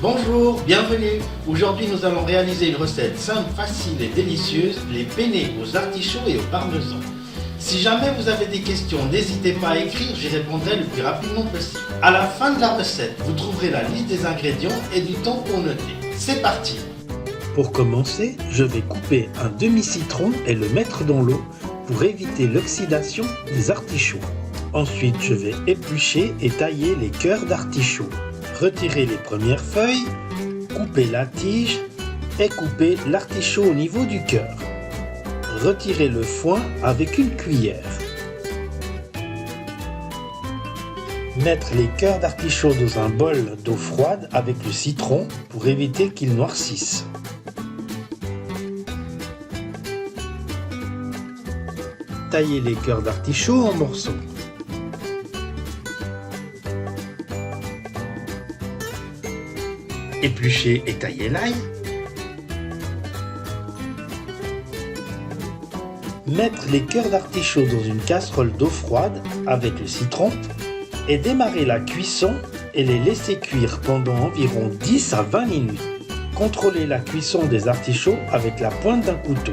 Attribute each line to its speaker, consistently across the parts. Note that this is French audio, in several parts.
Speaker 1: Bonjour, bienvenue. Aujourd'hui nous allons réaliser une recette simple, facile et délicieuse, les penne aux artichauts et au parmesan. Si jamais vous avez des questions, n'hésitez pas à écrire, j'y répondrai le plus rapidement possible. À la fin de la recette, vous trouverez la liste des ingrédients et du temps pour noter. C'est parti.
Speaker 2: Pour commencer, je vais couper un demi-citron et le mettre dans l'eau pour éviter l'oxydation des artichauts. Ensuite, je vais éplucher et tailler les cœurs d'artichaut. Retirer les premières feuilles, couper la tige et couper l'artichaut au niveau du cœur. Retirer le foin avec une cuillère. Mettre les cœurs d'artichaut dans un bol d'eau froide avec le citron pour éviter qu'ils noircissent. Tailler les cœurs d'artichaut en morceaux. Éplucher et tailler l'ail. Mettre les cœurs d'artichaut dans une casserole d'eau froide avec le citron et démarrer la cuisson et les laisser cuire pendant environ 10 à 20 minutes. Contrôlez la cuisson des artichauts avec la pointe d'un couteau.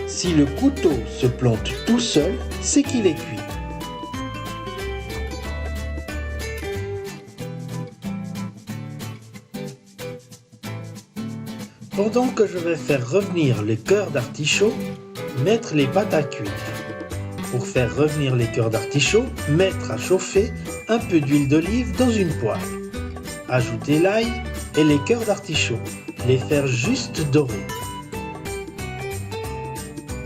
Speaker 2: Si le couteau se plante tout seul, c'est qu'il est cuit. Pendant que je vais faire revenir les cœurs d'artichaut, mettre les pâtes à cuire. Pour faire revenir les cœurs d'artichaut, mettre à chauffer un peu d'huile d'olive dans une poêle. Ajouter l'ail et les cœurs d'artichaut, les faire juste dorer.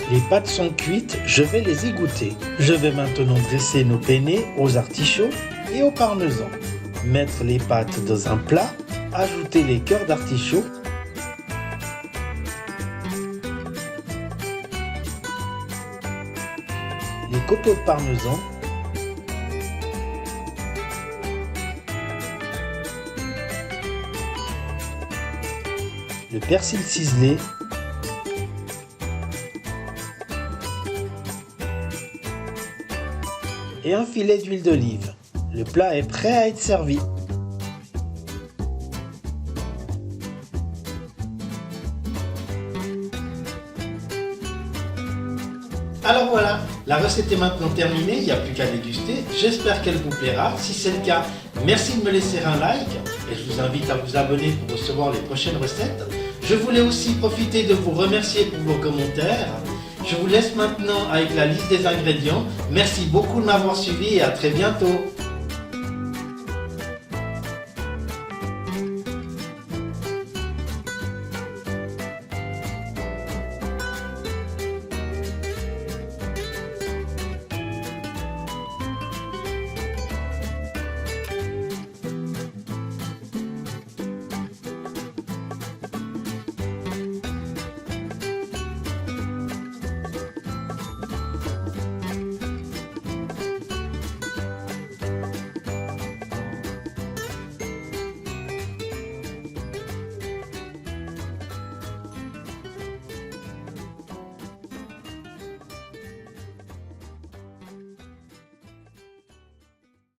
Speaker 2: Les pâtes sont cuites, je vais les égoutter. Je vais maintenant dresser nos penne aux artichauts et au parmesan. Mettre les pâtes dans un plat, ajouter les cœurs d'artichaut, les copeaux de parmesan, le persil ciselé, et un filet d'huile d'olive. Le plat est prêt à être servi.
Speaker 1: Alors voilà, la recette est maintenant terminée, il n'y a plus qu'à déguster. J'espère qu'elle vous plaira. Si c'est le cas, merci de me laisser un like et je vous invite à vous abonner pour recevoir les prochaines recettes. Je voulais aussi profiter de vous remercier pour vos commentaires. Je vous laisse maintenant avec la liste des ingrédients. Merci beaucoup de m'avoir suivi et à très bientôt.